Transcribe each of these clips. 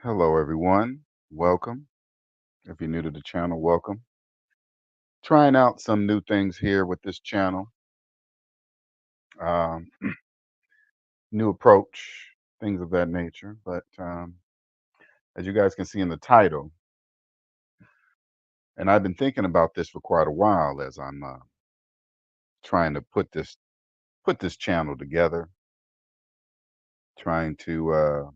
Hello, everyone. Welcome. If you're new to the channel, welcome. Trying out some new things here with this channel. Um, New approach, things of that nature. But as you guys can see in the title, and I've been thinking about this for quite a while as I'm trying to put this channel together, trying to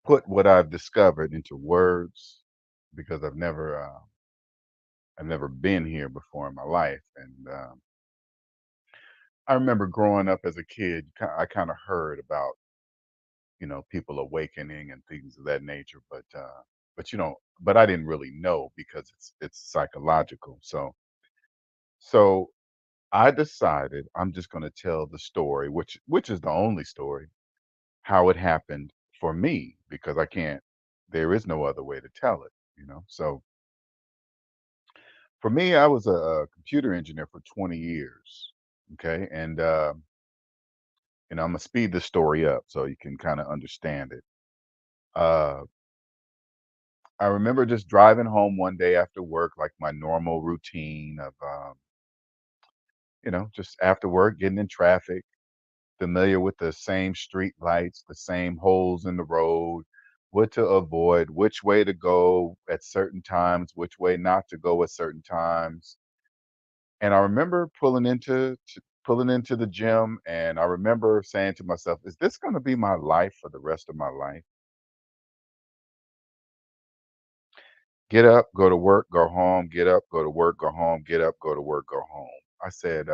put what I've discovered into words because I've never been here before in my life, and I remember growing up as a kid, I kind of heard about, people awakening and things of that nature, but I didn't really know because it's psychological. So I decided I'm just going to tell the story, which is the only story, how it happened for me because I can't. There is no other way to tell it. So for me, I was a computer engineer for 20 years. Okay, and I'm gonna speed the story up so you can kind of understand it. Uh, I remember just driving home one day after work, like my normal routine of, just after work, getting in traffic, familiar with the same street lights, the same holes in the road, what to avoid, which way to go at certain times, which way not to go at certain times. And I remember pulling into the gym, and I remember saying to myself, "Is this going to be my life for the rest of my life?" Get up, go to work, go home, get up, go to work, go home, get up, go to work, go home. I said,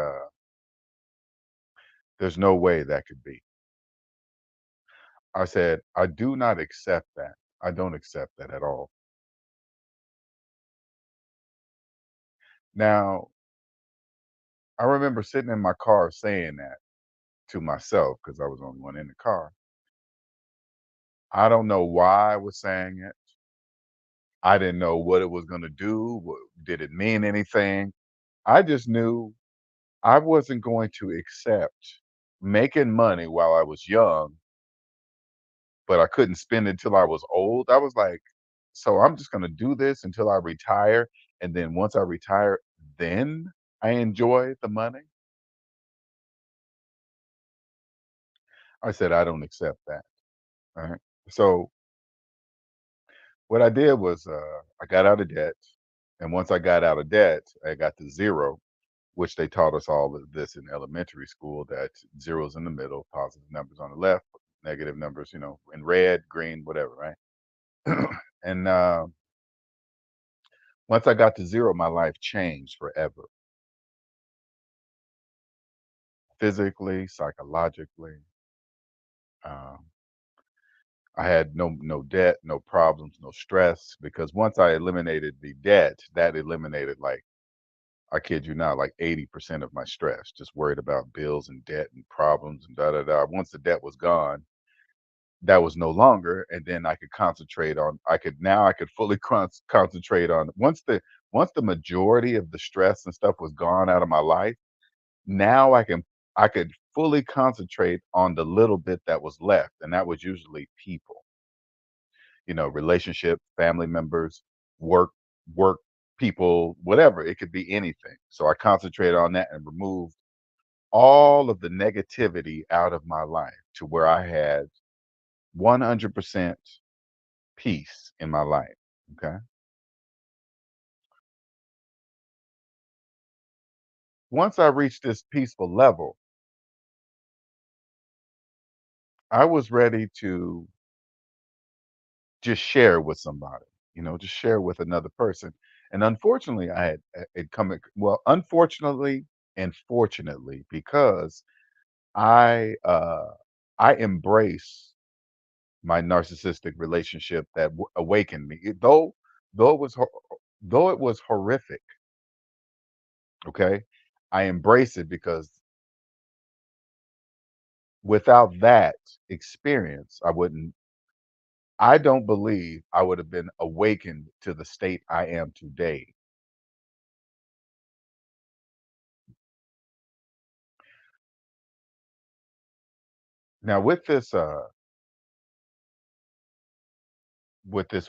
there's no way that could be. I said, I do not accept that. I don't accept that at all. Now, I remember sitting in my car saying that to myself because I was the only one in the car. I don't know why I was saying it. I didn't know what it was going to do. Did it mean anything? I just knew I wasn't going to accept making money while I was young, but I couldn't spend it until I was old. I was like, so I'm just gonna do this until I retire, and then once I retire, then I enjoy the money? I said, "I don't accept that." Alright? So, what I did was, I got out of debt, and once I got out of debt, I got to 0, which they taught us all of this in elementary school, that zeros in the middle, positive numbers on the left, negative numbers, in red, green, whatever, right? And, once I got to 0, my life changed forever, physically, psychologically. Um, I had no debt, no problems, no stress because once I eliminated the debt, that eliminated, like, I kid you not, like 80% of my stress, just worried about bills and debt and problems and da da da. Once the debt was gone, that was no longer, and then I could concentrate on I could fully concentrate on once the majority of the stress and stuff was gone out of my life. Now I could fully concentrate on the little bit that was left, and that was usually people, relationship, family members, work, work people, whatever. It could be anything. So I concentrated on that and removed all of the negativity out of my life to where I had 100% peace in my life. Okay. Once I reached this peaceful level, I was ready to just share with somebody, just share with another person. And unfortunately, I had it coming. Well, unfortunately and fortunately, because I uh, I embrace my narcissistic relationship that awakened me. Though it was though it was horrific. Okay, I embrace it because without that experience, I don't believe I would have been awakened to the state I am today. Now with this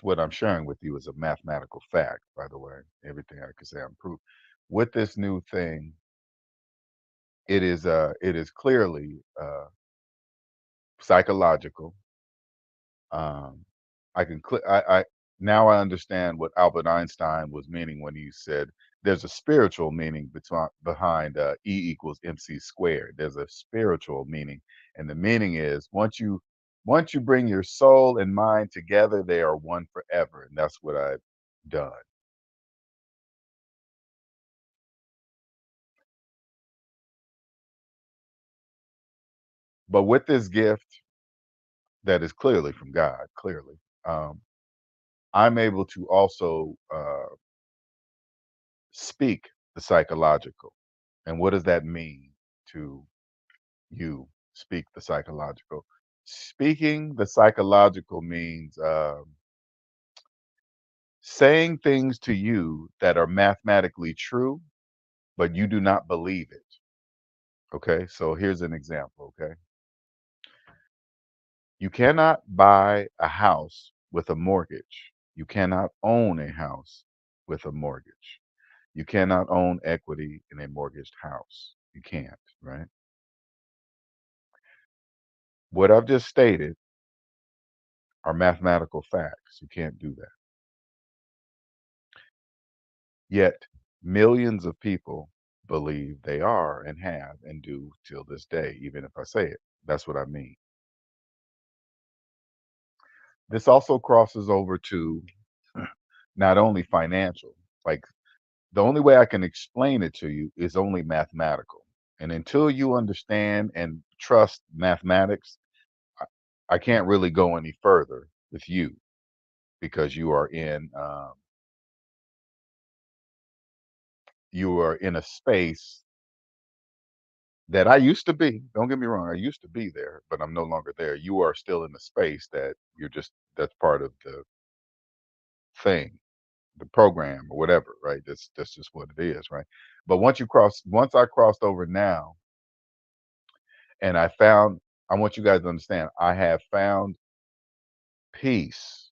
what I'm sharing with you is a mathematical fact, by the way. Everything I can say I'm proof. With this new thing, it is clearly psychological. Um, I now I understand what Albert Einstein was meaning when he said there's a spiritual meaning behind E equals MC squared. There's a spiritual meaning, and the meaning is once you bring your soul and mind together, they are one forever, and that's what I've done. But with this gift that is clearly from God, clearly, um, I'm able to also speak the psychological. And what does that mean to you? Speak the psychological. Speaking the psychological means saying things to you that are mathematically true, but you do not believe it. Okay. So here's an example. Okay. You cannot buy a house with a mortgage. You cannot own a house with a mortgage. You cannot own equity in a mortgaged house. You can't, right? What I've just stated are mathematical facts. You can't do that. Yet millions of people believe they are and have and do till this day, even if I say it. That's what I mean. This also crosses over to not only financial, like the only way I can explain it to you is only mathematical. And until you understand and trust mathematics, I, I can't really go any further with you because you are in a space that I used to be. Don't get me wrong, I used to be there, but I'm no longer there. You are still in the space that that's part of the thing, the program or whatever, right? That's just what it is, right? But once I crossed over now and I want you guys to understand, I have found peace.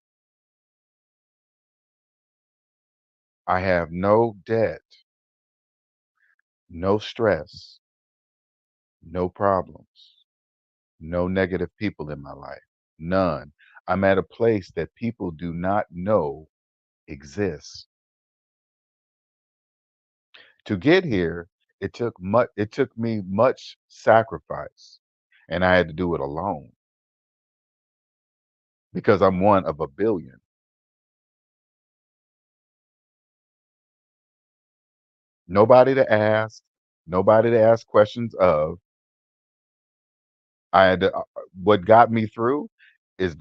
I have no debt, no stress, no problems, no negative people in my life. None. I'm at a place that people do not know exists. To get here, it took me much sacrifice, and I had to do it alone because I'm one of a billion. Nobody to ask, nobody to ask questions of. I had to, what got me through is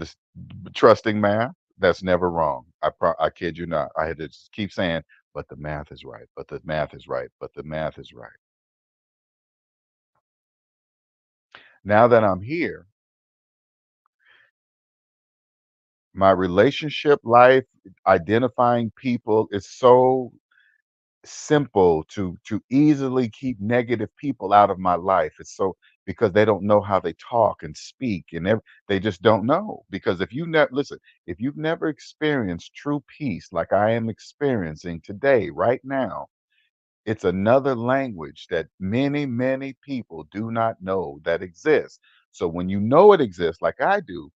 trusting math. That's never wrong. I kid you not. I had to just keep saying, but the math is right, but the math is right, but the math is right. Now that I'm here, my relationship life, identifying people is so simple to easily keep negative people out of my life. It's so because they don't know how they talk and speak and they just don't know. Because if you never listen, if you've never experienced true peace like I am experiencing today, right now, it's another language that many, many people do not know that exists. So when you know it exists, like I do,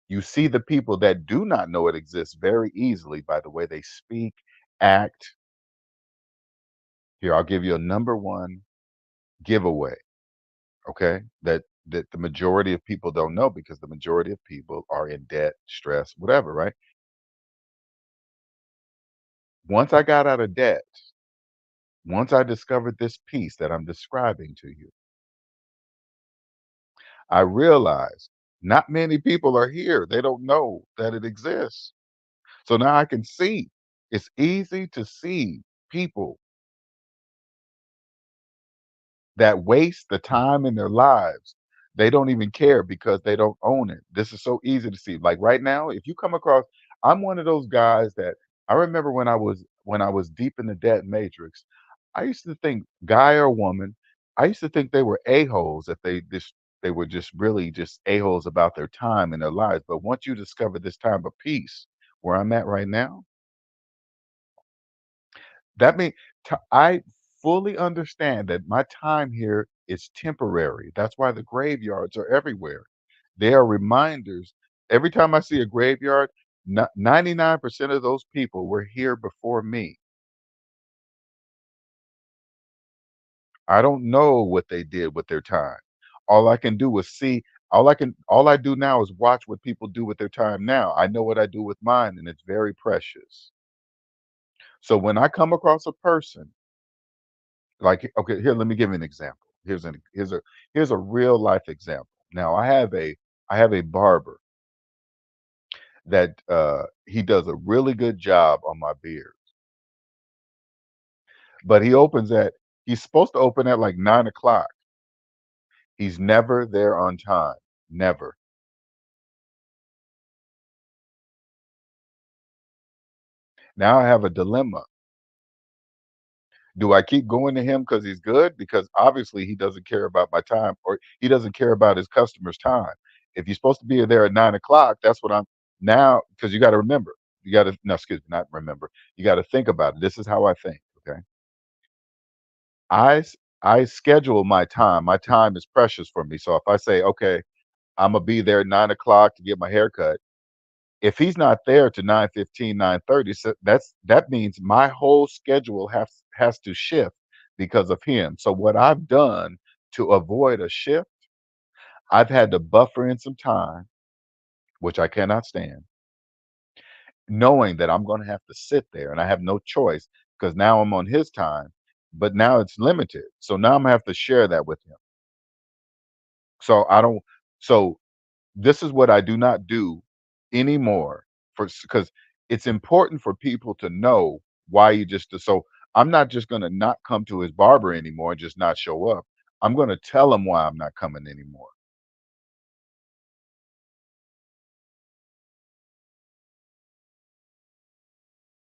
you see the people that do not know it exists very easily by the way they speak, act. Here, I'll give you a number one giveaway, okay? That the majority of people don't know because the majority of people are in debt, stress, whatever, right? Once I got out of debt, once I discovered this peace that I'm describing to you, I realized not many people are here. They don't know that it exists. So now I can see. It's easy to see people that waste the time in their lives. They don't even care because they don't own it. This is so easy to see. Like right now, if you come across, I'm one of those guys that I remember when I was deep in the debt matrix, I used to think guy or woman, I used to think they were a-holes if they this They were just really just a-holes about their time and their lives. But once you discover this time of peace where I'm at right now, that means I fully understand that my time here is temporary. That's why the graveyards are everywhere. They are reminders. Every time I see a graveyard, 99% of those people were here before me. I don't know what they did with their time. All I can do is see all I do now is watch what people do with their time now. I know what I do with mine, and it's very precious. So when I come across a person, like, okay, here, let me give you an example. Here's a real life example. Now I have a barber that he does a really good job on my beard, but he's supposed to open at like 9 o'clock. He's never there on time. Never. Now I have a dilemma. Do I keep going to him because he's good? Because obviously he doesn't care about my time, or he doesn't care about his customers' time. If you're supposed to be there at 9 o'clock, that's what I'm now, because you got to remember, you got to, no, excuse me, not remember. You got to think about it. This is how I think. Okay. I schedule my time. My time is precious for me. So if I say, okay, I'm gonna be there at 9 o'clock to get my hair cut, if he's not there to 9:15, 9:30, so that means my whole schedule has to shift because of him. So what I've done to avoid a shift, I've had to buffer in some time, which I cannot stand, knowing that I'm going to have to sit there and I have no choice because now I'm on his time, but now it's limited. So now I'm gonna have to share that with him. So I don't so this is what I do not do anymore for, because it's important for people to know why you just so I'm not just going to not come to his barber anymore and just not show up. I'm going to tell him why I'm not coming anymore.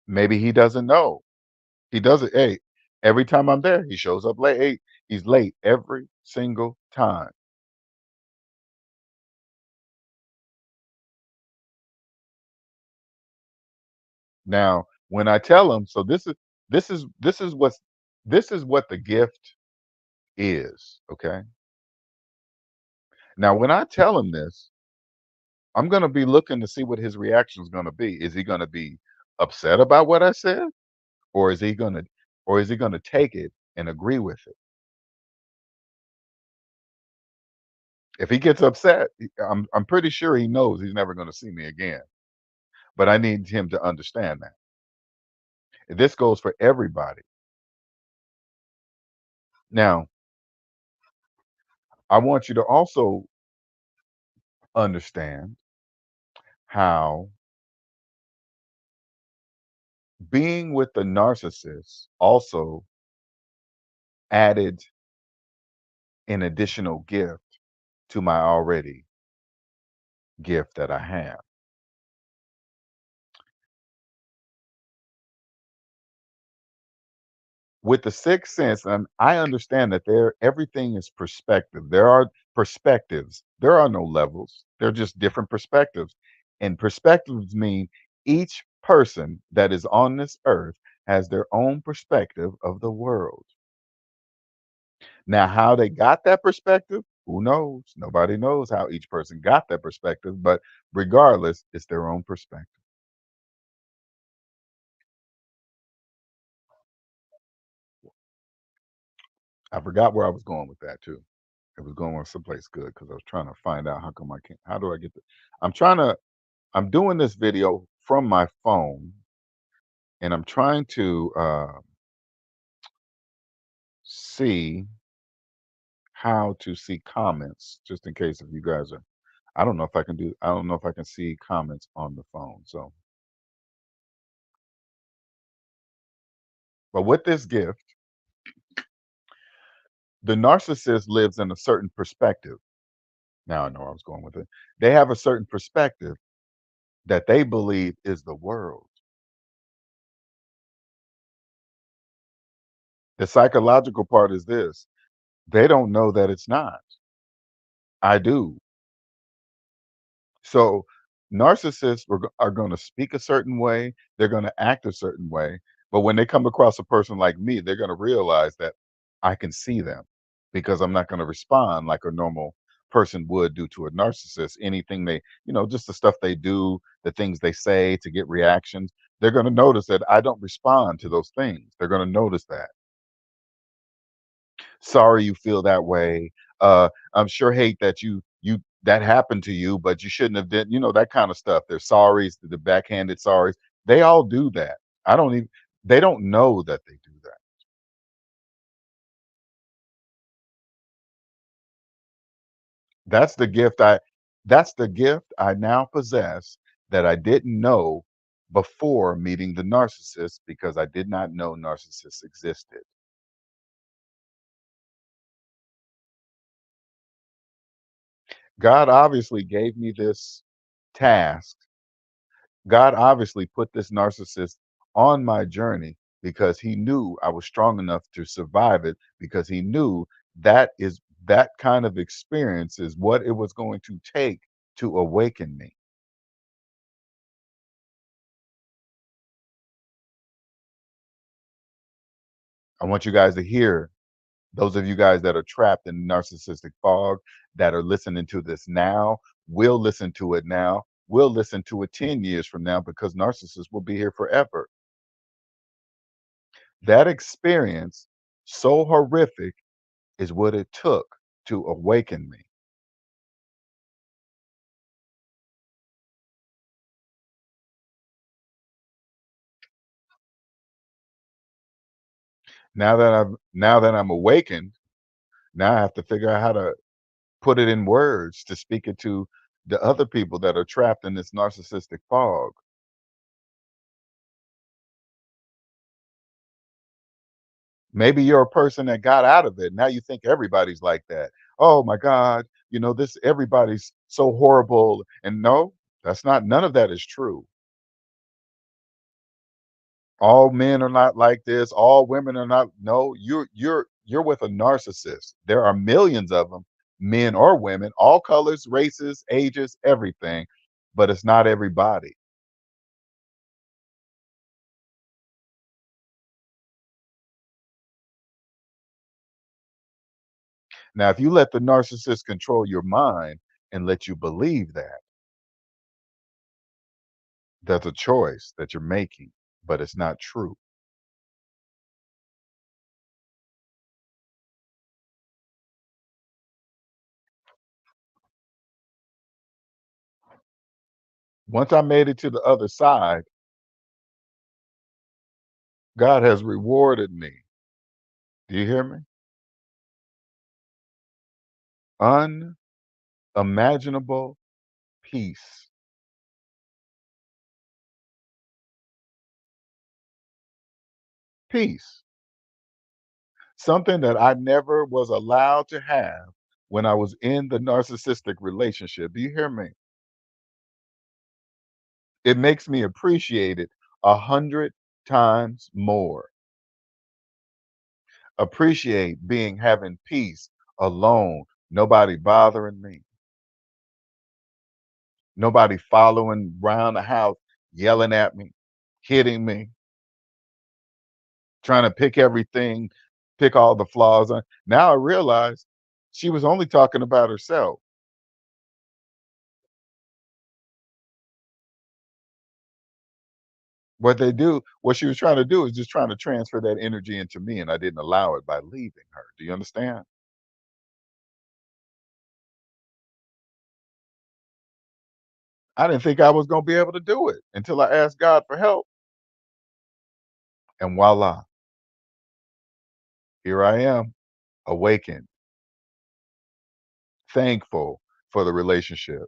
Maybe he doesn't know. He doesn't. Hey, every time I'm there, he shows up late. Hey, he's late every single time. Now, when I tell him, so this is what the gift is. Okay. Now, when I tell him this, I'm gonna be looking to see what his reaction is gonna be. Is he gonna be upset about what I said, or is he gonna take it and agree with it? If he gets upset, I'm pretty sure he knows he's never gonna see me again. But I need him to understand that. This goes for everybody. Now, I want you to also understand how being with the narcissist also added an additional gift to my already gift that I have. With the sixth sense, and I understand that everything is perspective. There are perspectives. There are no levels. They're just different perspectives. And perspectives mean each person that is on this earth has their own perspective of the world. Now, how they got that perspective, who knows? Nobody knows how each person got that perspective, but regardless, it's their own perspective. I forgot where I was going with that too. It was going someplace good because I was trying to find out how come I can't. How do I get the? I'm trying to. I'm doing this video from my phone, and I'm trying to see how to see comments, just in case if you guys are. I don't know if I can do. I don't know if I can see comments on the phone. So, but with this gift, the narcissist lives in a certain perspective. Now I know where I was going with it. They have a certain perspective that they believe is the world. The psychological part is this: they don't know that it's not. I do. So narcissists are going to speak a certain way, they're going to act a certain way, but when they come across a person like me, they're going to realize that I can see them because I'm not going to respond like a normal person would do to a narcissist. Anything they, just the stuff they do, the things they say to get reactions, they're going to notice that I don't respond to those things. They're going to notice that. Sorry you feel that way. I'm sure hate that you that happened to you, but you shouldn't have did, that kind of stuff. They're sorries, the backhanded sorries. They all do that. I don't even they don't know that they do that. That's the gift I that's the gift I now possess that I didn't know before meeting the narcissist because I did not know narcissists existed. God obviously gave me this task. God obviously put this narcissist on my journey because he knew I was strong enough to survive it because he knew that kind of experience is what it was going to take to awaken me. I want you guys to hear those of you guys that are trapped in narcissistic fog that are listening to this now, will listen to it now, will listen to it 10 years from now because narcissists will be here forever. That experience, so horrific, is what it took to awaken me. Now that I'm awakened, now I have to figure out how to put it in words to speak it to the other people that are trapped in this narcissistic fog. Maybe you're a person that got out of it. Now you think everybody's like that. Oh my God, this everybody's so horrible. And no, that's not none of that is true. All men are not like this, all women are not. No, you're with a narcissist. There are millions of them, men or women, all colors, races, ages, everything, but it's not everybody. Now if you let the narcissist control your mind and let you believe that, that's a choice that you're making, but it's not true. Once I made it to the other side, God has rewarded me. Do you hear me? Unimaginable peace. Peace. Something that I never was allowed to have when I was in the narcissistic relationship. Do you hear me? It makes me appreciate it 100 times more. Appreciate being having peace alone, nobody bothering me, nobody following around the house, yelling at me, hitting me, trying to pick everything, pick all the flaws on. Now I realize she was only talking about herself. What she was trying to do is just trying to transfer that energy into me, and I didn't allow it by leaving her. Do you understand? I didn't think I was gonna be able to do it until I asked God for help, and voila, here I am, awakened, thankful for the relationship.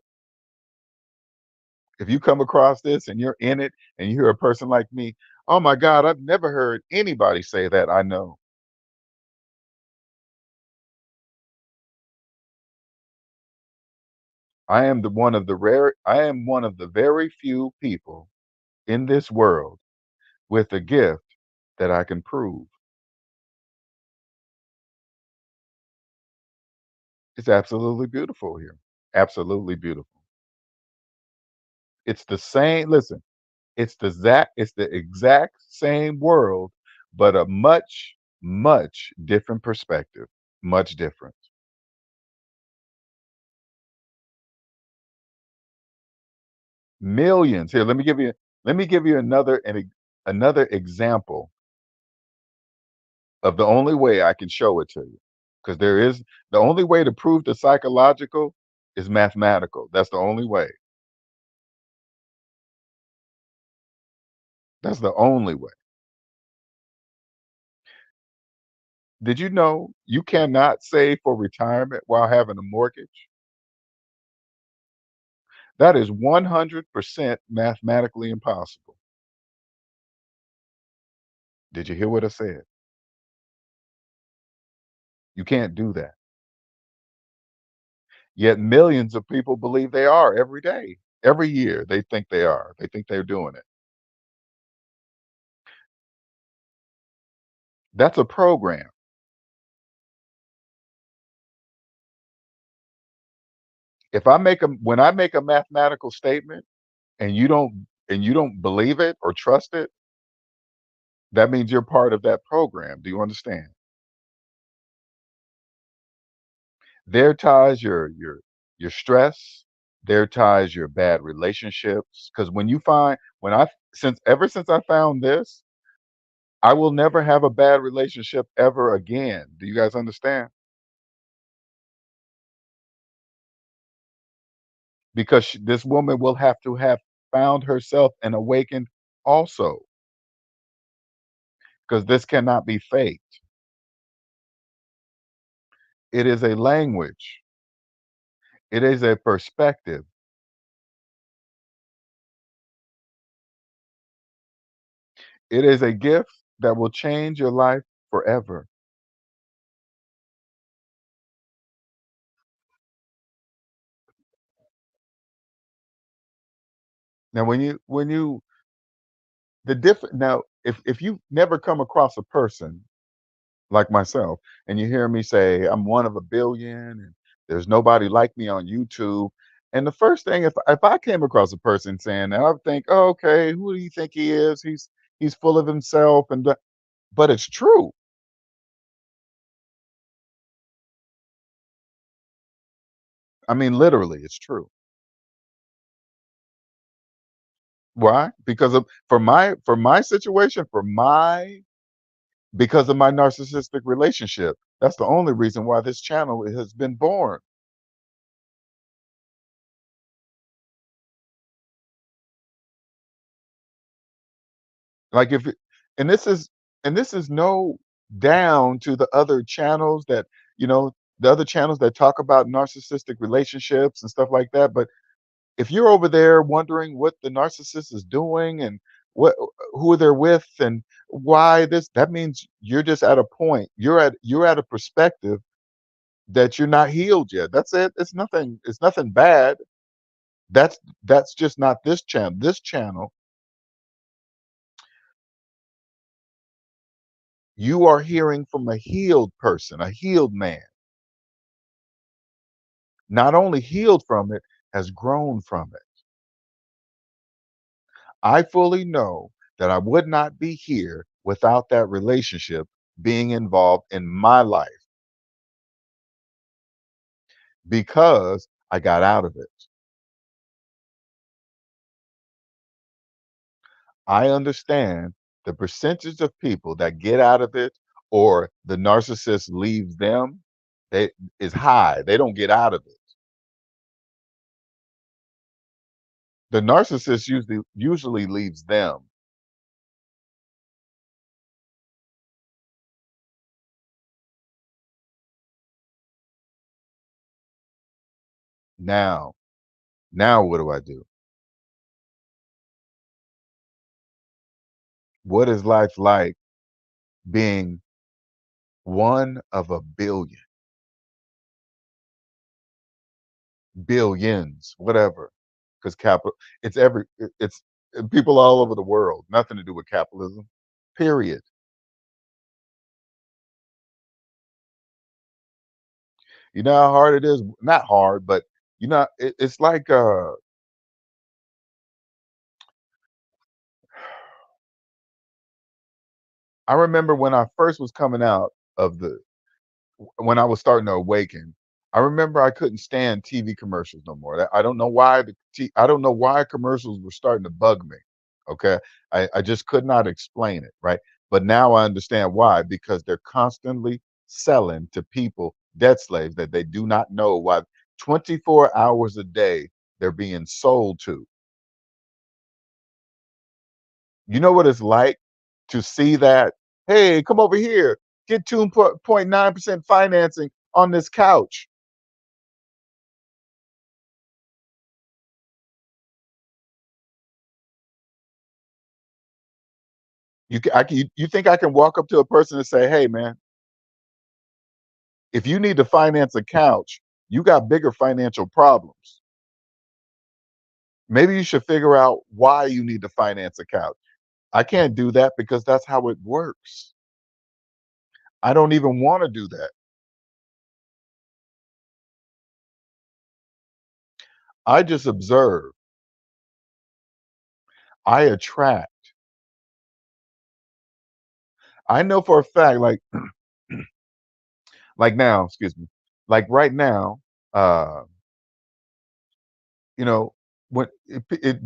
If you come across this and you're in it and you hear a person like me, oh my God, I've never heard anybody say that I know. I am one of the very few people in this world with a gift that I can prove. It's absolutely beautiful here. Absolutely beautiful. It's the same listen, it's the exact same world, but a much, much different perspective. Much different. Millions. Here, let me give you another example of the only way I can show it to you. Because there is the only way to prove the psychological is mathematical. That's the only way. That's the only way. Did you know you cannot save for retirement while having a mortgage? That is 100% mathematically impossible. Did you hear what I said? You can't do that. Yet millions of people believe they are every day. Every year they think they are. They think they're doing it. That's a program. If I make a when I make a mathematical statement and you don't believe it or trust it, that means you're part of that program. Do you understand? There ties your stress, there ties your bad relationships. Because when I since ever since I found this, I will never have a bad relationship ever again. Do you guys understand? Because this woman will have to have found herself and awakened also, because this cannot be faked. It is a language. It is a perspective. It is a gift that will change your life forever. Now, when you the different now, if you've never come across a person like myself, and you hear me say I'm one of a billion, and there's nobody like me on YouTube, and the first thing, if I came across a person saying that, I would think, oh, okay, who do you think he is? He's full of himself, but it's true. I mean, literally, it's true. Why? Because of for my situation, because of my narcissistic relationship. That's the only reason why this channel has been born. Like if it, and this is no down to the other channels that, you know, the other channels that talk about narcissistic relationships and stuff like that. But if you're over there wondering what the narcissist is doing and what who they're with and why this, that means you're just at a point. You're at a perspective that you're not healed yet. That's it. It's nothing bad. That's just not this channel. This channel, you are hearing from a healed person, a healed man. Not only healed from it, has grown from it. I fully know that I would not be here without that relationship being involved in my life because I got out of it. I understand the percentage of people that get out of it or the narcissist leaves them, they is high. They don't get out of it. The narcissist usually leaves them. Now, now what do I do? What is life like being one of a billion, billions, whatever? Because capital, it's people all over the world. Nothing to do with capitalism. Period. You know how hard it is? Not hard, but it's like I remember when I first was coming out of the when I was starting to awaken, I remember I couldn't stand TV commercials no more. I don't know why I don't know why commercials were starting to bug me. Okay. I just could not explain it, right? But now I understand why, because they're constantly selling to people debt slaves that they do not know why 24 hours a day they're being sold to. You know what it's like to see that, hey, come over here, get 2.9% financing on this couch. You think I can walk up to a person and say, "Hey, man, if you need to finance a couch, you got bigger financial problems. Maybe you should figure out why you need to finance a couch." I can't do that because that's how it works. I don't even want to do that. I just observe. I attract. I know for a fact, like now, excuse me, like right now, uh, you know,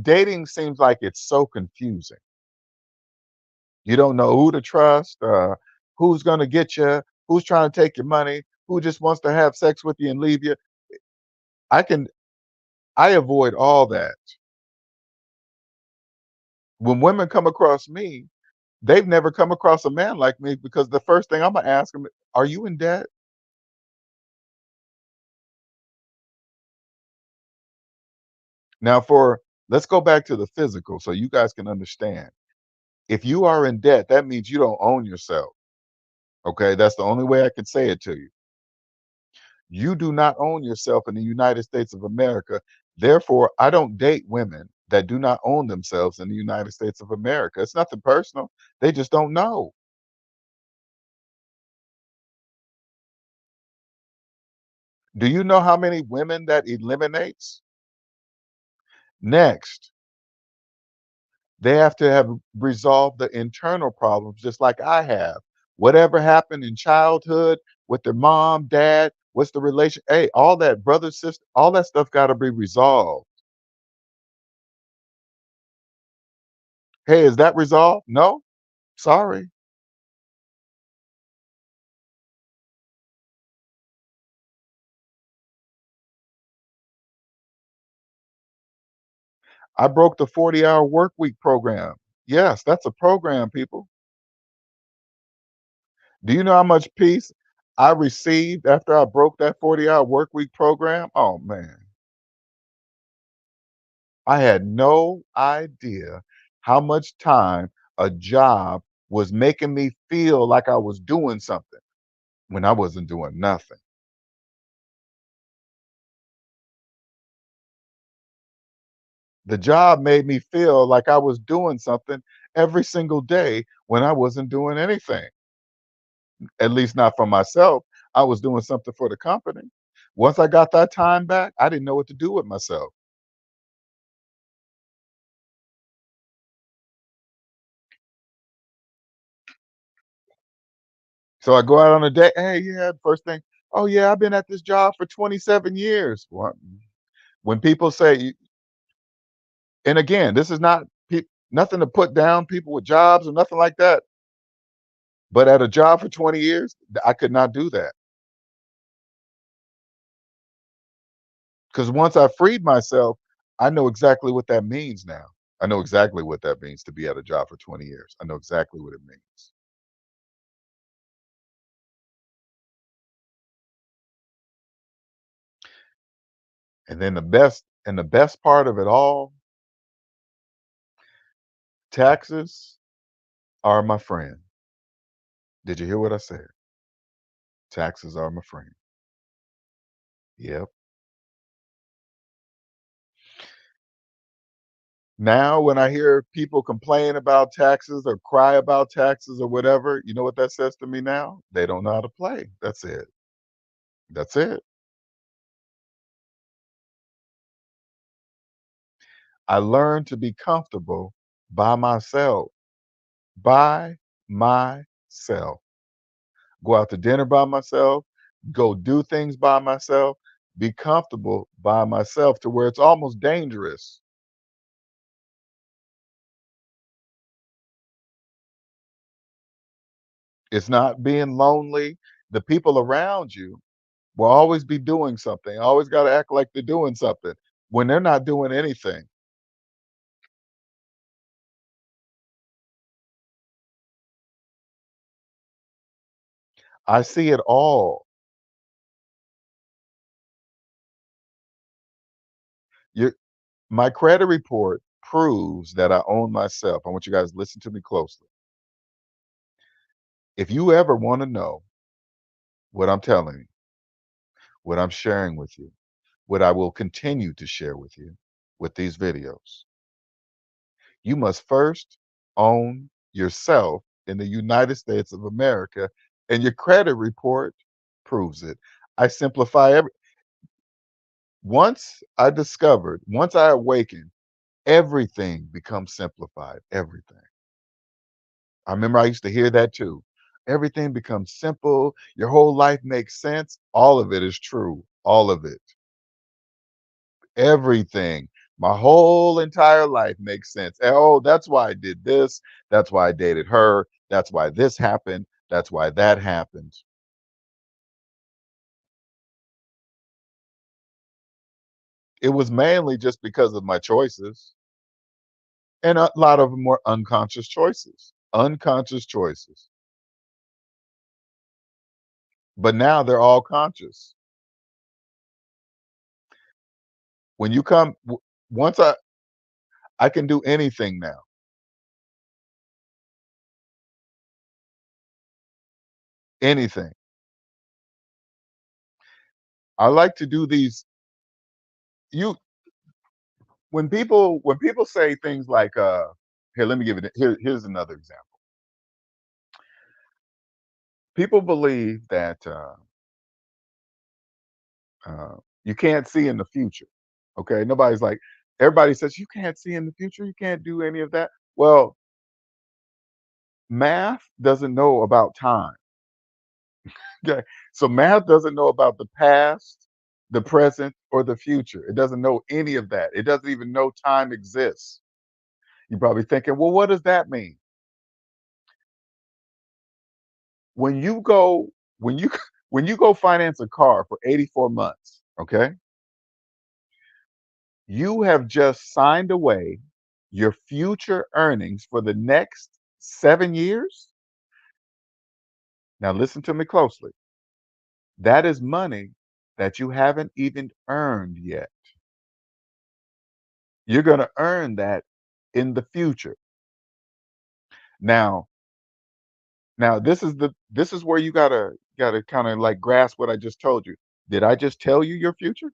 dating seems like it's so confusing. You don't know who to trust, who's gonna get you, who's trying to take your money, who just wants to have sex with you and leave you. I can I avoid all that. When women come across me, they've never come across a man like me because the first thing Imma ask them, "Are you in debt?" Now let's go back to the physical so you guys can understand. If you are in debt, that means you don't own yourself, okay? That's the only way I can say it to you. You do not own yourself in the United States of America. Therefore, I don't date women that do not own themselves in the United States of America. It's nothing personal. They just don't know. Do you know how many women that eliminates? Next, they have to have resolved the internal problems just like I have. Whatever happened in childhood with their mom, dad, what's the relation? Hey, all that brother, sister, all that stuff got to be resolved. Hey, is that resolved? No? Sorry. I broke the 40-hour work week program. Yes, that's a program, people. Do you know how much peace I received after I broke that 40-hour work week program? Oh, man. I had no idea how much time a job was making me feel like I was doing something when I wasn't doing nothing. The job made me feel like I was doing something every single day when I wasn't doing anything. At least not for myself. I was doing something for the company. Once I got that time back, I didn't know what to do with myself. So I go out on a day. Hey, yeah, first thing. Oh yeah, I've been at this job for 27 years. What? When people say, and again, this is not nothing to put down people with jobs or nothing like that. But at a job for 20 years, I could not do that because once I freed myself, I know exactly what that means now. I know exactly what that means to be at a job for 20 years. I know exactly what it means. And the best part of it all, taxes are my friend. Did you hear what I said? Taxes are my friend. Yep. Now when I hear people complain about taxes or cry about taxes or whatever, you know what that says to me now? They don't know how to play. That's it. That's it. I learned to be comfortable by myself. By myself. Go out to dinner by myself, go do things by myself, be comfortable by myself to where it's almost dangerous. It's not being lonely. The people around you will always be doing something. Always got to act like they're doing something when they're not doing anything. I see it all. Your My credit report proves that I own myself. I want you guys to listen to me closely. If you ever want to know what I'm telling you, what I'm sharing with you, what I will continue to share with you with these videos, you must first own yourself in the United States of America, and your credit report proves it. I simplify once I awakened, everything becomes simplified. Everything. I remember I used to hear that too. Everything becomes simple. Your whole life makes sense. All of it is true. All of it. Everything. My whole entire life makes sense. And, oh, that's why I did this. That's why I dated her. That's why this happened. That's why that happened. It was mainly just because of my choices. And a lot of them were unconscious choices. Unconscious choices. But now they're all conscious. When you come, once I can do anything now. Anything. I like to do these. You when people say things like here, let me give it here's another example. People believe that you can't see in the future. Okay, nobody's like everybody says you can't see in the future, you can't do any of that. Well, math doesn't know about time. Okay, so math doesn't know about the past, the present, or the future. It doesn't know any of that. It doesn't even know time exists. You're probably thinking, well, what does that mean? When you go when you when you go finance a car for 84 months, okay? You have just signed away your future earnings for the next 7 years. Now listen to me closely. That is money that you haven't even earned yet. You're going to earn that in the future. Now, this is where you got to kind of like grasp what I just told you. Did I just tell you your future?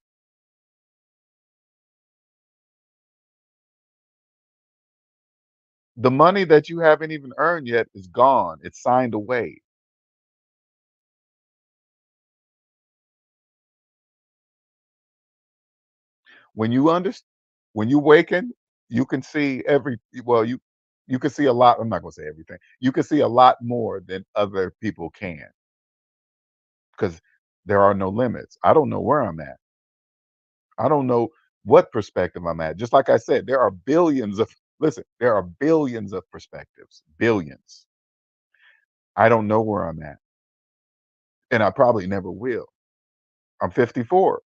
The money that you haven't even earned yet is gone. It's signed away. When you understand, when you waken, you can see you can see a lot. I'm not going to say everything. You can see a lot more than other people can because there are no limits. I don't know where I'm at. I don't know what perspective I'm at. Just like I said, there are billions of listen, there are billions of perspectives. Billions. I don't know where I'm at. And I probably never will. I'm 54.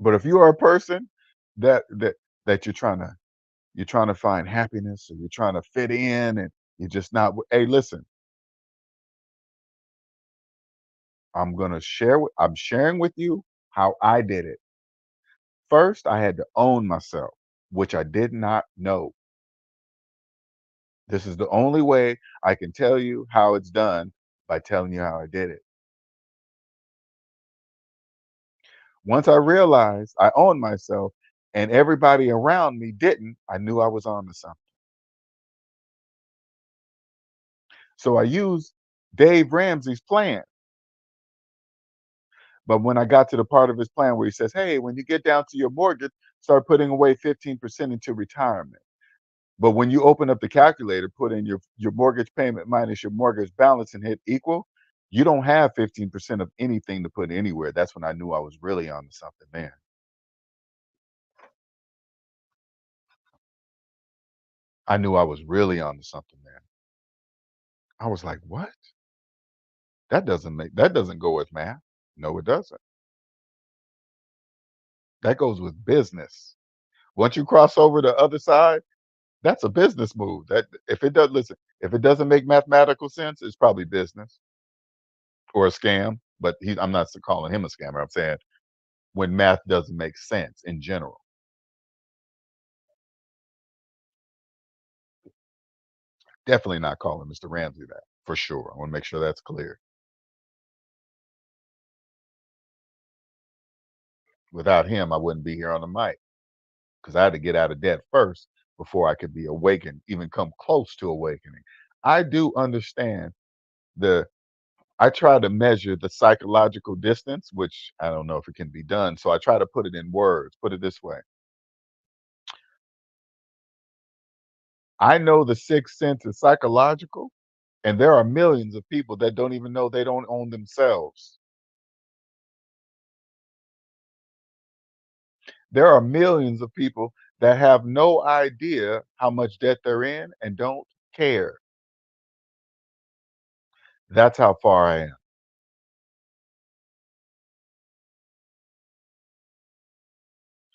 But if you are a person that that that you're trying to find happiness or you're trying to fit in and you're just not hey, listen, I'm sharing with you how I did it. First, I had to own myself, which I did not know. This is the only way I can tell you how it's done by telling you how I did it. Once I realized I owned myself and everybody around me didn't, I knew I was on to something. So I used Dave Ramsey's plan. But when I got to the part of his plan where he says, "Hey, when you get down to your mortgage, start putting away 15% into retirement." But when you open up the calculator, put in your mortgage payment minus your mortgage balance and hit equal, you don't have 15% of anything to put anywhere. That's when I knew I was really onto something, man. I knew I was really onto something, man. I was like, "What? That doesn't go with math." No, it doesn't. That goes with business. Once you cross over the other side, that's a business move. That if it does listen, if it doesn't make mathematical sense, it's probably business or a scam. But I'm not calling him a scammer. I'm saying when math doesn't make sense in general. Definitely not calling Mr. Ramsey that for sure. I want to make sure that's clear. Without him, I wouldn't be here on the mic because I had to get out of debt first before I could be awakened, even come close to awakening. I do understand the I try to measure the psychological distance, which I don't know if it can be done. So I try to put it in words. Put it this way. I know the sixth sense is psychological, and there are millions of people that don't even know they don't own themselves. There are millions of people that have no idea how much debt they're in and don't care. That's how far I am.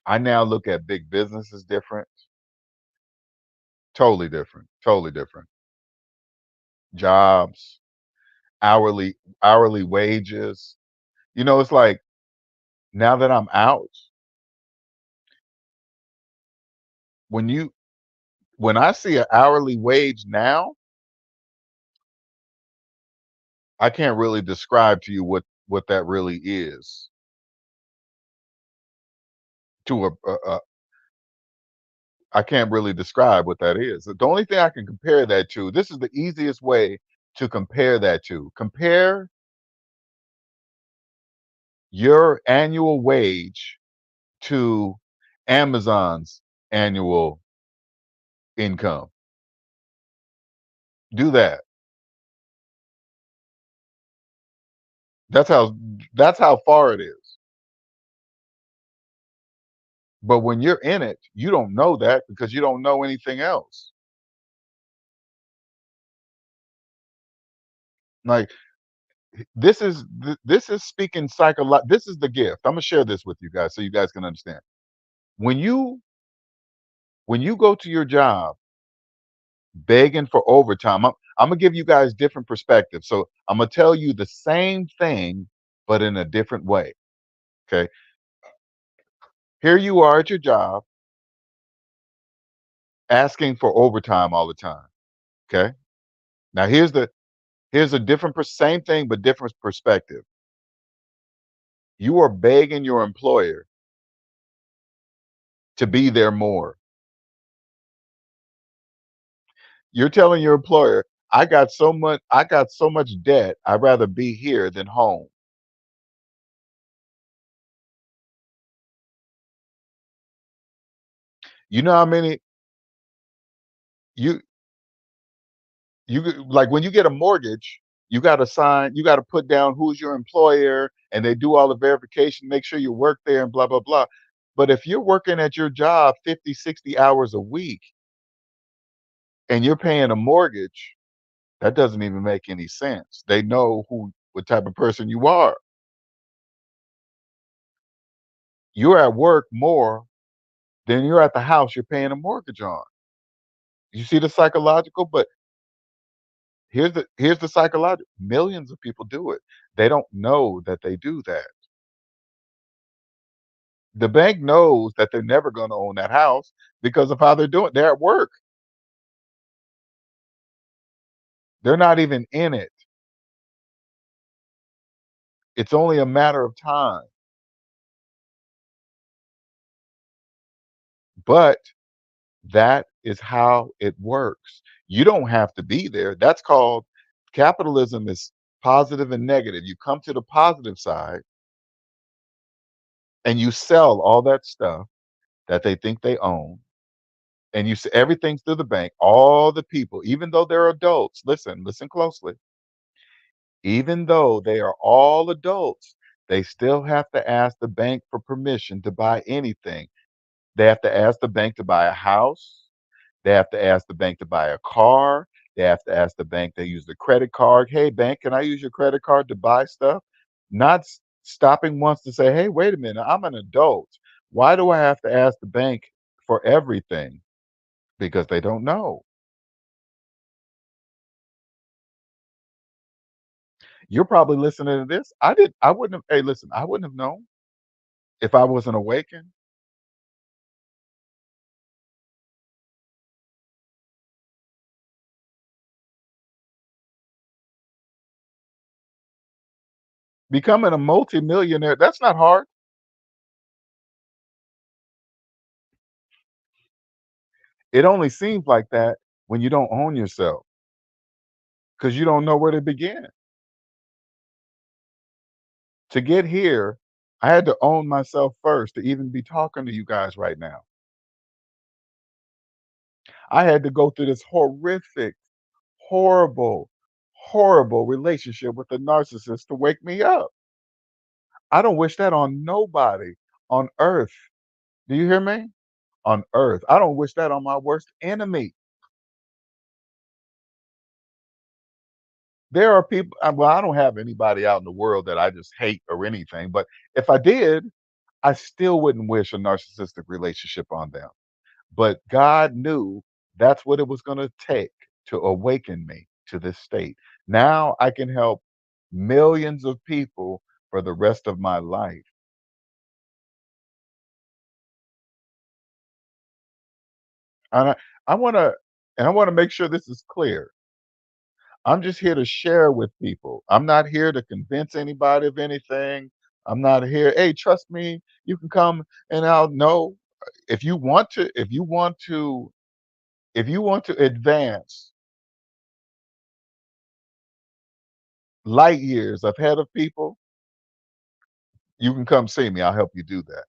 I now look at big business as different, totally different. Jobs, hourly wages. It's like now that I'm out, when you when I see an hourly wage now, I can't really describe to you what that really is to a I can't really describe what that is. The only thing I can compare that to, this is the easiest way to compare that to. Compare your annual wage to Amazon's annual income. Do that. That's how that's how far it is. But when you're in it, you don't know that because you don't know anything else. Like this is speaking this is the gift. I'm gonna share this with you guys so you guys can understand. When you when you go to your job begging for overtime, I'm gonna give you guys different perspectives. So I'm gonna tell you the same thing, but in a different way. Okay. Here you are at your job asking for overtime all the time. Okay. Now here's a different same thing but different perspective. You are begging your employer to be there more. You're telling your employer, I got so much debt, I'd rather be here than home. You know how many you like when you get a mortgage, you got to put down who's your employer and they do all the verification, make sure you work there and blah blah blah. But if you're working at your job 50, 60 hours a week and you're paying a mortgage, that doesn't even make any sense. They know what type of person you are. You're at work more than you're at the house you're paying a mortgage on. You see the psychological, but here's the psychological. Millions of people do it. They don't know that they do that. The bank knows that they're never going to own that house because of how they're doing. They're at work. They're not even in it. It's only a matter of time. But that is how it works. You don't have to be there. That's called capitalism is positive and negative. You come to the positive side and you sell all that stuff that they think they own, and you see everything's through the bank, all the people, even though they're adults, listen closely, even though they are all adults, they still have to ask the bank for permission to buy anything. They have to ask the bank to buy a house. They have to ask the bank to buy a car. They have to ask the bank to use the credit card. Hey, bank, can I use your credit card to buy stuff? Not stopping once to say, hey, wait a minute, I'm an adult. Why do I have to ask the bank for everything? Because they don't know. You're probably listening to this. I wouldn't have, hey, listen, I wouldn't have known if I wasn't awakened. Becoming a multimillionaire, that's not hard. It only seems like that when you don't own yourself because you don't know where to begin. To get here, I had to own myself first to even be talking to you guys right now. I had to go through this horrific, horrible, horrible relationship with a narcissist to wake me up. I don't wish that on nobody on earth. Do you hear me? On earth. I don't wish that on my worst enemy. There are people, well, I don't have anybody out in the world that I just hate or anything, but if I did, I still wouldn't wish a narcissistic relationship on them. But God knew that's what it was going to take to awaken me to this state. Now I can help millions of people for the rest of my life. And I want to and I want to make sure this is clear. I'm just here to share with people. I'm not here to convince anybody of anything. I'm not here, hey, trust me, you can come and I'll know if you want to, if you want to advance light years ahead of people, you can come see me. I'll help you do that.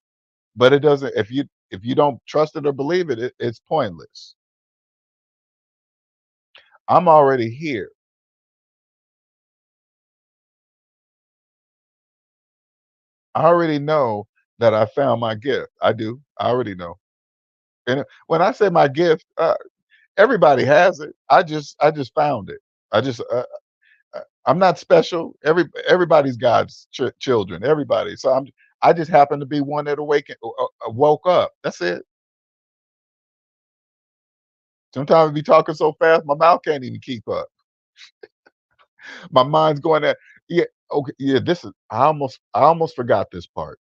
But it doesn't, if you don't trust it or believe it, it's pointless. I'm already here. I already know that I found my gift. I do. I already know. And when I say my gift, everybody has it. I just found it. I just I'm not special. Everybody's God's children. Everybody. So I just happen to be one that woke up. That's it. Sometimes I be talking so fast, my mouth can't even keep up. My mind's going there. Yeah, okay, yeah, I almost forgot this part.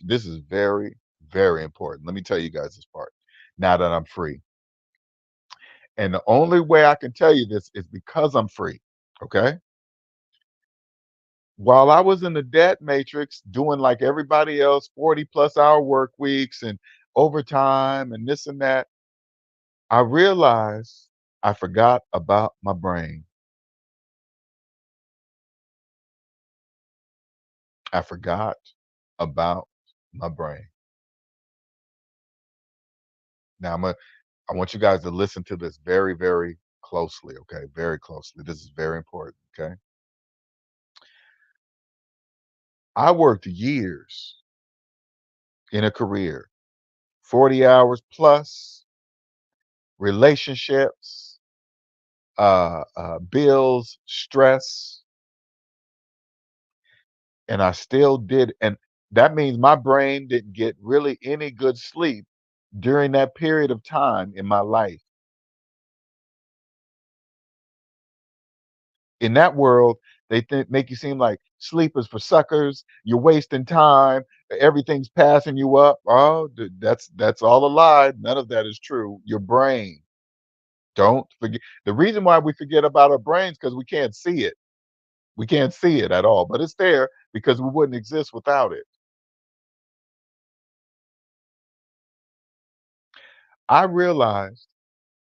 This is very, very important. Let me tell you guys this part now that I'm free. And the only way I can tell you this is because I'm free. Okay. While I was in the debt matrix doing like everybody else, 40 plus hour work weeks and overtime and this and that, I realized I forgot about my brain. I forgot about my brain. Now I want you guys to listen to this very, very closely, okay? Very closely. This is very important, okay? I worked years in a career, 40 hours plus, relationships, bills, stress, and I still did. And that means my brain didn't get really any good sleep during that period of time in my life. In that world, make you seem like sleep is for suckers. You're wasting time. Everything's passing you up. Oh, that's all a lie. None of that is true. Your brain. Don't forget. The reason why we forget about our brains because we can't see it. We can't see it at all, but it's there because we wouldn't exist without it. I realized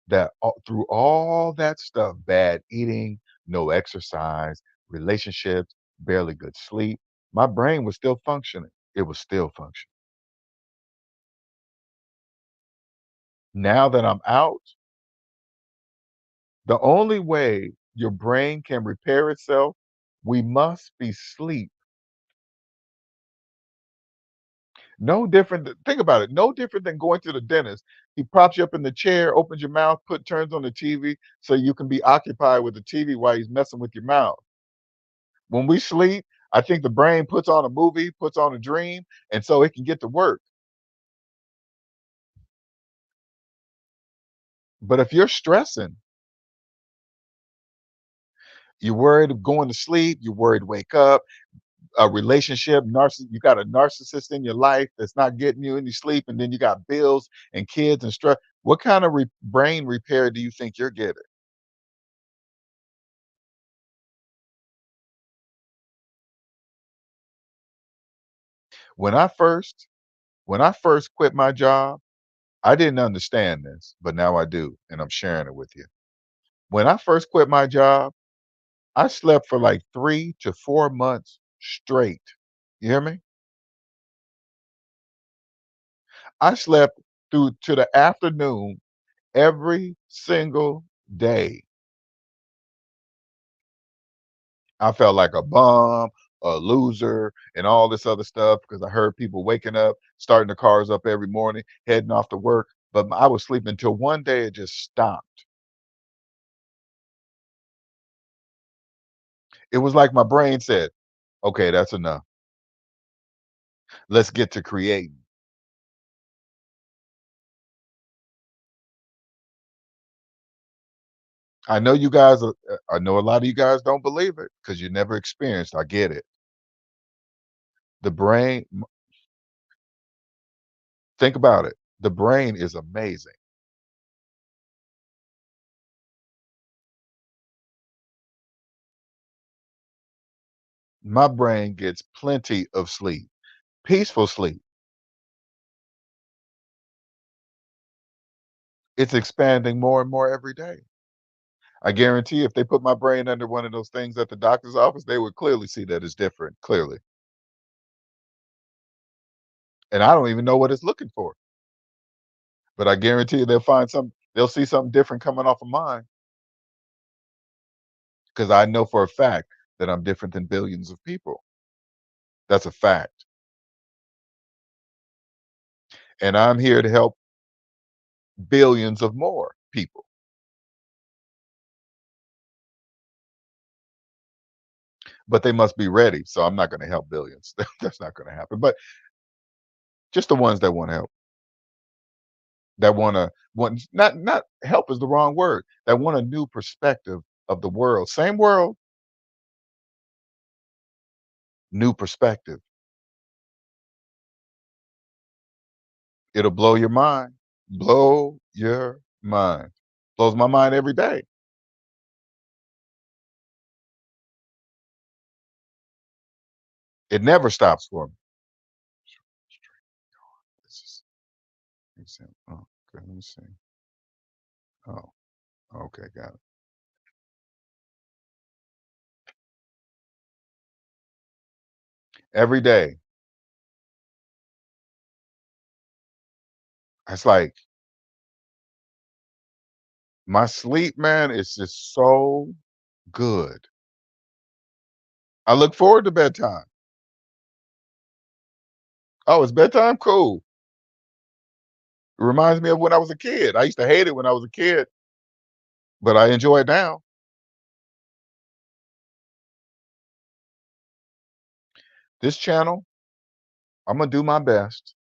that through all that stuff, bad eating, no exercise, relationships, barely good sleep, my brain was still functioning. It was still functioning. Now that I'm out, the only way your brain can repair itself, we must be sleep. No different think about it, no different than going to the dentist. He props you up in the chair, opens your mouth, turns on the TV so you can be occupied with the TV while he's messing with your mouth. When we sleep, I think the brain puts on a movie, puts on a dream, and so it can get to work. But if you're stressing, you're worried of going to sleep, you're worried to wake up, a relationship, you got a narcissist in your life that's not getting you any sleep, and then you got bills and kids and stress. What kind of brain repair do you think you're getting? When I first when I first quit my job, I didn't understand this, but now I do, and I'm sharing it with you. When I first quit my job, I slept for like 3 to 4 months straight. You hear me? I slept through to the afternoon every single day. I felt like a bum, a loser, and all this other stuff because I heard people waking up, starting the cars up every morning, heading off to work. But I was sleeping until one day it just stopped. It was like my brain said, okay, that's enough. Let's get to creating. I know you guys, I know a lot of you guys don't believe it because you never experienced. I get it. The brain, think about it. The brain is amazing. My brain gets plenty of sleep, peaceful sleep. It's expanding more and more every day. I guarantee if they put my brain under one of those things at the doctor's office, they would clearly see that it's different, clearly. And I don't even know what it's looking for. But I guarantee you they'll see something different coming off of mine because I know for a fact that I'm different than billions of people. That's a fact. And I'm here to help billions of more people. But they must be ready. So I'm not going to help billions. That's not going to happen. But just the ones that want help, that want not help is the wrong word. That want a new perspective of the world. Same world, new perspective. It'll blow your mind. Blow your mind. Blows my mind every day. It never stops for me. This oh, okay, let me see. Oh, okay, got it. Every day. It's like my sleep, man, is just so good. I look forward to bedtime. Oh, it's bedtime? Cool. It reminds me of when I was a kid. I used to hate it when I was a kid, but I enjoy it now. This channel, I'm gonna do my best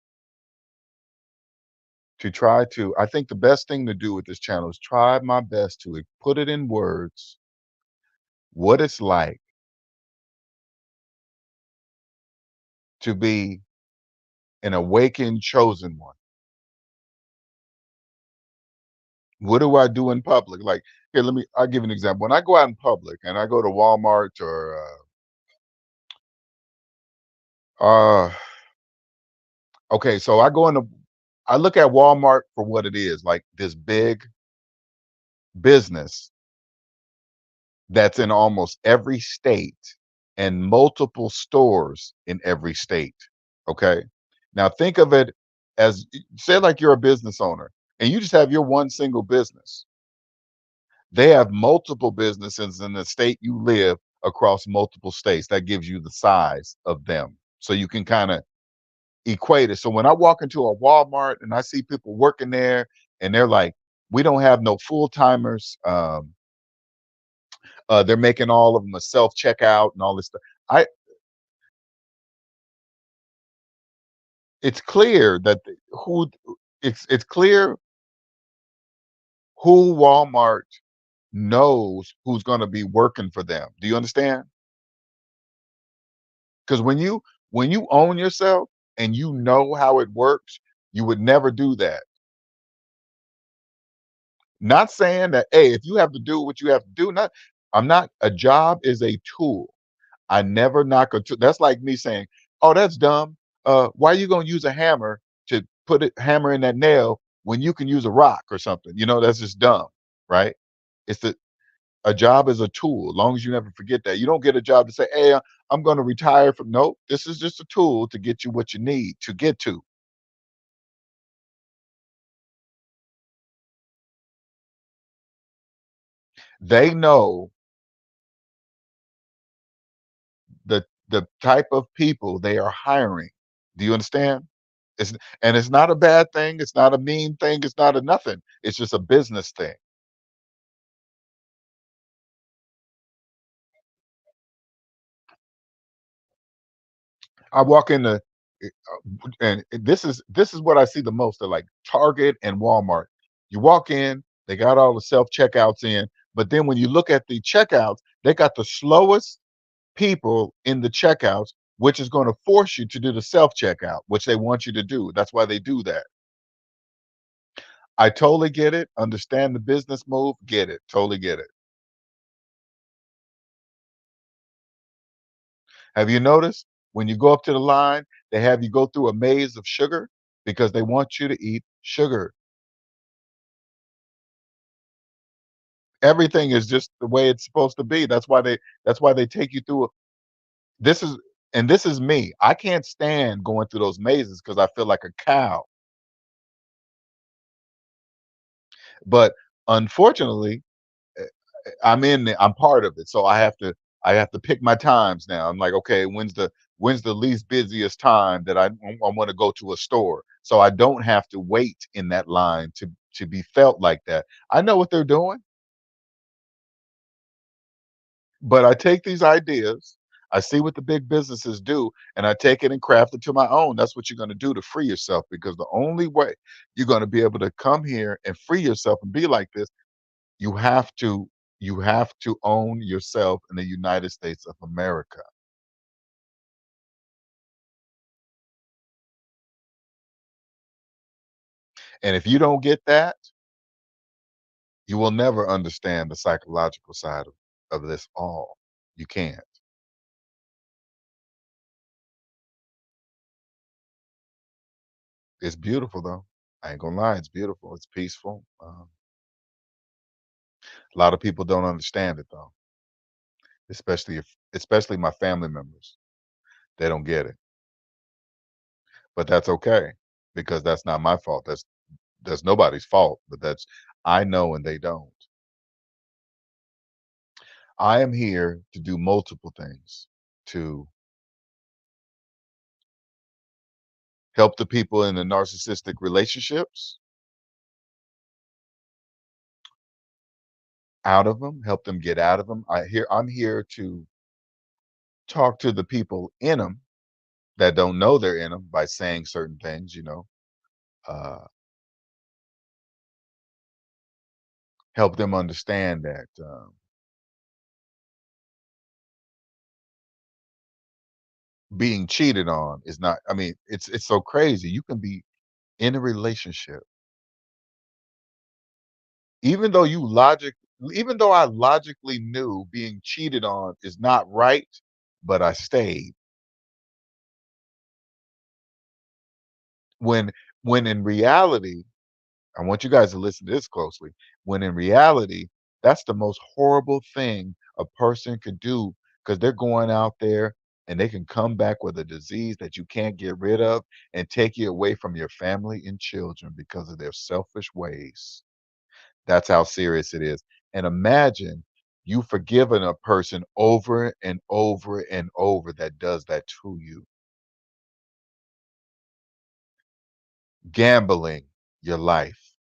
to try to I think the best thing to do with this channel is try my best to put it in words what it's like to be an awakened chosen one. What do I do in public? Like, here, I'll give you an example. When I go out in public and I go to Walmart or okay, so I look at Walmart for what it is, like this big business that's in almost every state and multiple stores in every state. Okay. Now think of it as say like you're a business owner. and you just have your one single business. They have multiple businesses in the state you live across multiple states. That gives you the size of them. So you can kind of equate it. So when I walk into a Walmart and I see people working there and they're like, we don't have no full timers. They're making all of them a self checkout and all this stuff. I It's clear that who it's clear who Walmart knows who's going to be working for them. Do you understand? Because when you own yourself and you know how it works, you would never do that. Not saying that, hey, if you have to do what you have to do, not I'm not a job is a tool. I never knock a tool. That's like me saying, oh, that's dumb. Why are you gonna use a hammer to put it hammer in that nail when you can use a rock or something? That's just dumb, right? It's the A job is a tool. As long as you never forget that. You don't get a job to say, hey, I'm gonna retire from nope. This is just a tool to get you what you need to get to. They know the type of people they are hiring. Do you understand? It's and it's not a bad thing, it's not a mean thing, it's not a nothing. It's just a business thing. I walk in the and this is what I see the most at like Target and Walmart. You walk in, they got all the self checkouts in, but then when you look at the checkouts, they got the slowest people in the checkouts, which is going to force you to do the self checkout, which they want you to do. That's why they do that. I totally get it. Understand the business move. Get it. Totally get it. Have you noticed when you go up to the line, they have you go through a maze of sugar because they want you to eat sugar. Everything is just the way it's supposed to be. That's why they take you through this is this is me. I can't stand going through those mazes because I feel like a cow. But unfortunately, I'm part of it. So I have to pick my times now. I'm like, okay, when's the least busiest time that I want to go to a store? So I don't have to wait in that line to be felt like that. I know what they're doing, but I take these ideas, I see what the big businesses do, and I take it and craft it to my own. That's what you're going to do to free yourself because the only way you're going to be able to come here and free yourself and be like this, you have to you have to own yourself in the United States of America. And if you don't get that, you will never understand the psychological side of this all. You can't. It's beautiful though. I ain't gonna lie, it's beautiful. It's peaceful. A lot of people don't understand it though, especially my family members. They don't get it, but that's okay because that's not my fault. That's nobody's fault. But I know and they don't. I am here to do multiple things to help the people in the narcissistic relationships out of them, help them get out of them. I'm here to talk to the people in them that don't know they're in them by saying certain things, uh, help them understand that being cheated on is not. I mean, it's so crazy. You can be in a relationship, even though even though I logically knew being cheated on is not right, but I stayed. When when in reality, I want you guys to listen to this closely. When in reality, that's the most horrible thing a person could do because they're going out there and they can come back with a disease that you can't get rid of and take you away from your family and children because of their selfish ways. That's how serious it is. And imagine you forgiving a person over and over and over that does that to you. Gambling your life.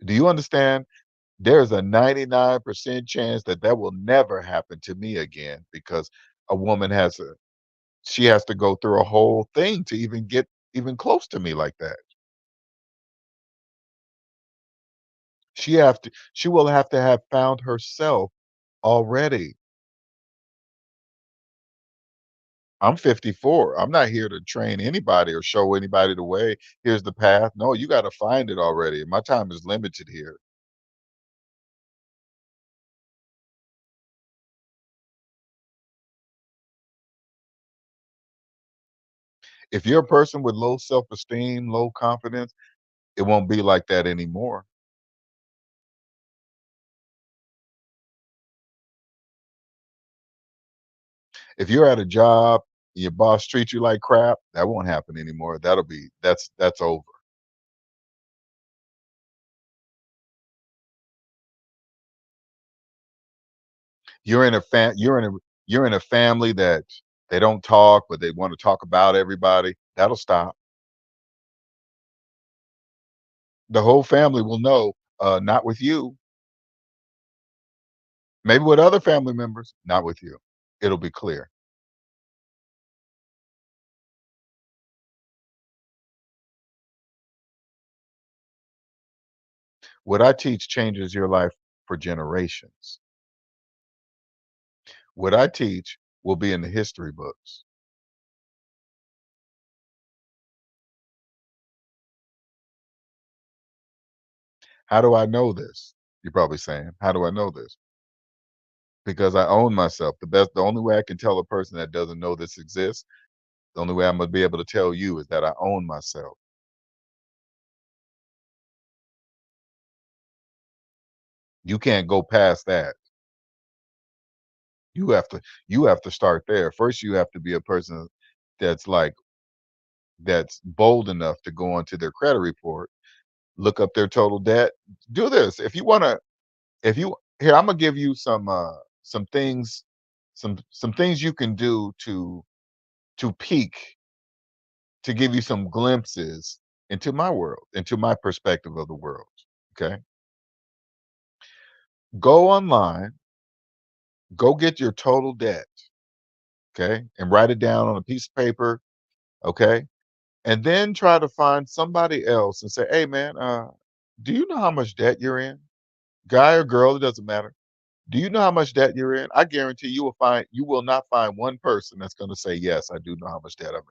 Do you understand? There's a 99% chance that that will never happen to me again because a woman has a she has to go through a whole thing to even get even close to me like that. She will have to have found herself already. I'm 54. I'm not here to train anybody or show anybody the way. Here's the path. No, you gotta find it already. My time is limited here. If you're a person with low self-esteem, low confidence, it won't be like that anymore. If you're at a job, your boss treats you like crap, that won't happen anymore. That's over. You're in a you're in a family that they don't talk, but they wanna talk about everybody. That'll stop. The whole family will know, not with you. Maybe with other family members, not with you. It'll be clear. What I teach changes your life for generations. What I teach will be in the history books. How do I know this? You're probably saying, "How do I know this?" Because I own myself. The only way I can tell a person that doesn't know this exists, the only way I'm gonna be able to tell you is that I own myself. You can't go past that. You have to start there. First, you have to be a person that's like that's bold enough to go onto their credit report, look up their total debt. Do this. If you wanna if you here, Imma give you some things some things you can do to peek, to give you some glimpses into my world, into my perspective of the world, okay? Go online, go get your total debt, okay, and write it down on a piece of paper, okay? And then try to find somebody else and say, "Hey, man, do you know how much debt you're in? Guy or girl, it doesn't matter. Do you know how much debt you're in?" I guarantee you will not find one person that's gonna say, "Yes, I do know how much debt I'm in."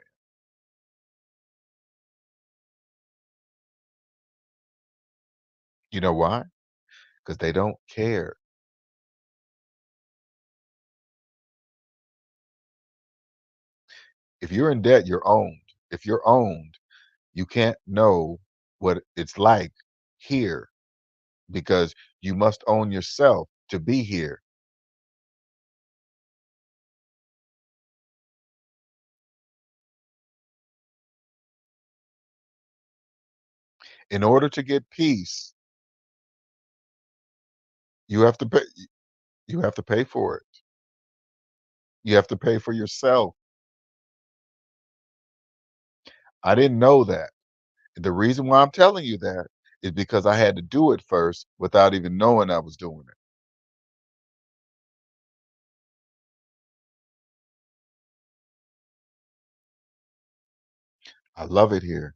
You know why? Because they don't care. If you're in debt, you're owned. If you're owned, you can't know what it's like here because you must own yourself to be here. In order to get peace, you have to pay you have to pay for it. You have to pay for yourself. I didn't know that. The reason why I'm telling you that is because I had to do it first without even knowing I was doing it. I love it here.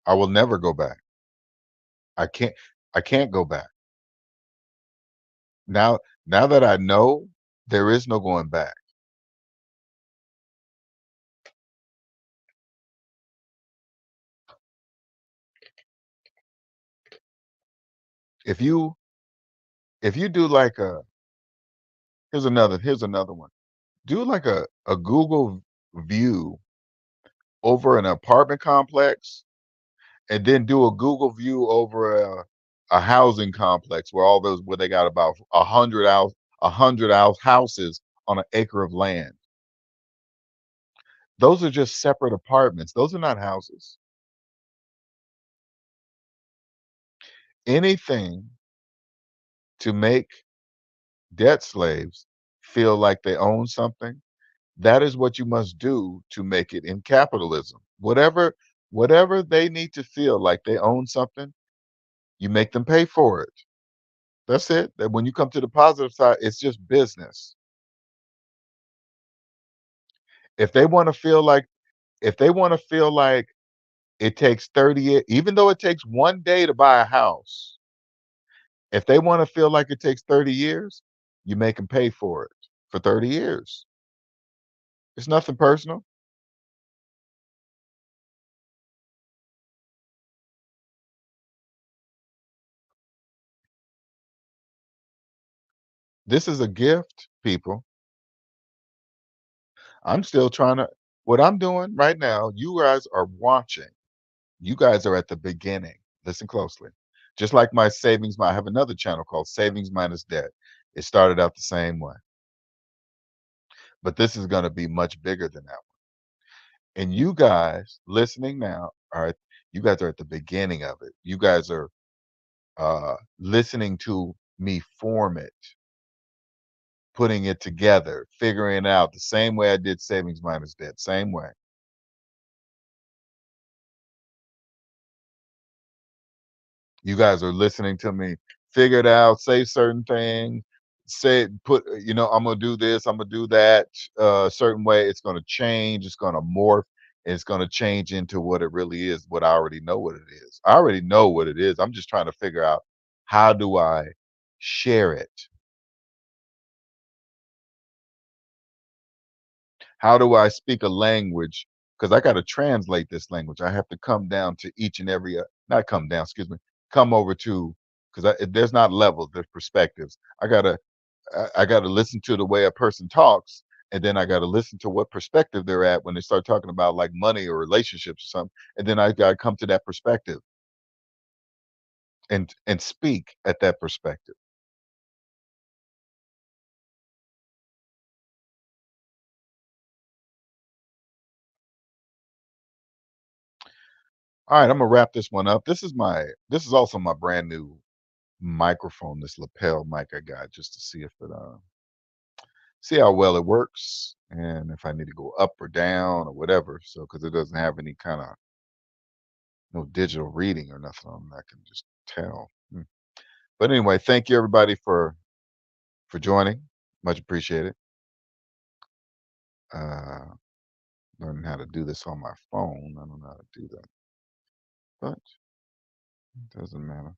I will never go back. I can't I can't go back. Now now that I know, there is no going back. If you if you do like a here's another one. Do like a Google view over an apartment complex and then do a Google view over a housing complex where all those where they got about 100 houses on an acre of land. Those are just separate apartments. Those are not houses. Anything to make debt slaves feel like they own something, that is what you must do to make it in capitalism. Whatever they need to feel like they own something, you make them pay for it. That's it. That when you come to the positive side, it's just business. If they want to feel like if they want to feel like it takes 30 years, even though it takes 1 day to buy a house, if they want to feel like it takes 30 years, you make them pay for it for 30 years. It's nothing personal. This is a gift, people. I'm still trying to what I'm doing right now, you guys are watching. You guys are at the beginning. Listen closely. Just like my savings, I have another channel called Savings Minus Debt. It started out the same way, but this is going to be much bigger than that. And you guys listening now are you guys are at the beginning of it. You guys are listening to me form it, putting it together, figuring it out the same way I did Savings Minus Debt, same way. You guys are listening to me figure it out, say certain things, say put I'm gonna do this, I'm gonna do that a certain way. It's gonna change, it's gonna morph, it's gonna change into what it really is, what I already know what it is. I already know what it is. I'm just trying to figure out how do I share it? How do I speak a language? Because I got to translate this language. I have to come down to each and every, not come down, excuse me, come over to, because there's not levels, there's perspectives. I got to listen to the way a person talks, and then I got to listen to what perspective they're at when they start talking about like money or relationships or something, and then I got to come to that perspective and speak at that perspective. All right, I'm gonna wrap this one up. This is also my brand new microphone, this lapel mic I got just to see if it see how well it works and if I need to go up or down or whatever. So because it doesn't have any kind of no digital reading or nothing on it, I can just tell. But anyway, thank you everybody for joining. Much appreciated. Uh learning how to do this on my phone. I don't know how to do that, but it doesn't matter.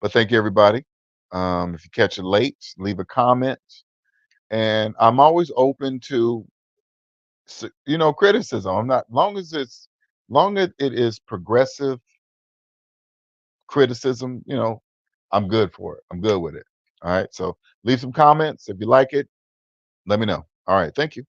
But thank you everybody. If you catch it late, leave a comment. And I'm always open to criticism. I'm not long as it is progressive criticism, I'm good for it. I'm good with it. All right. So leave some comments if you like it. Let me know. All right. Thank you.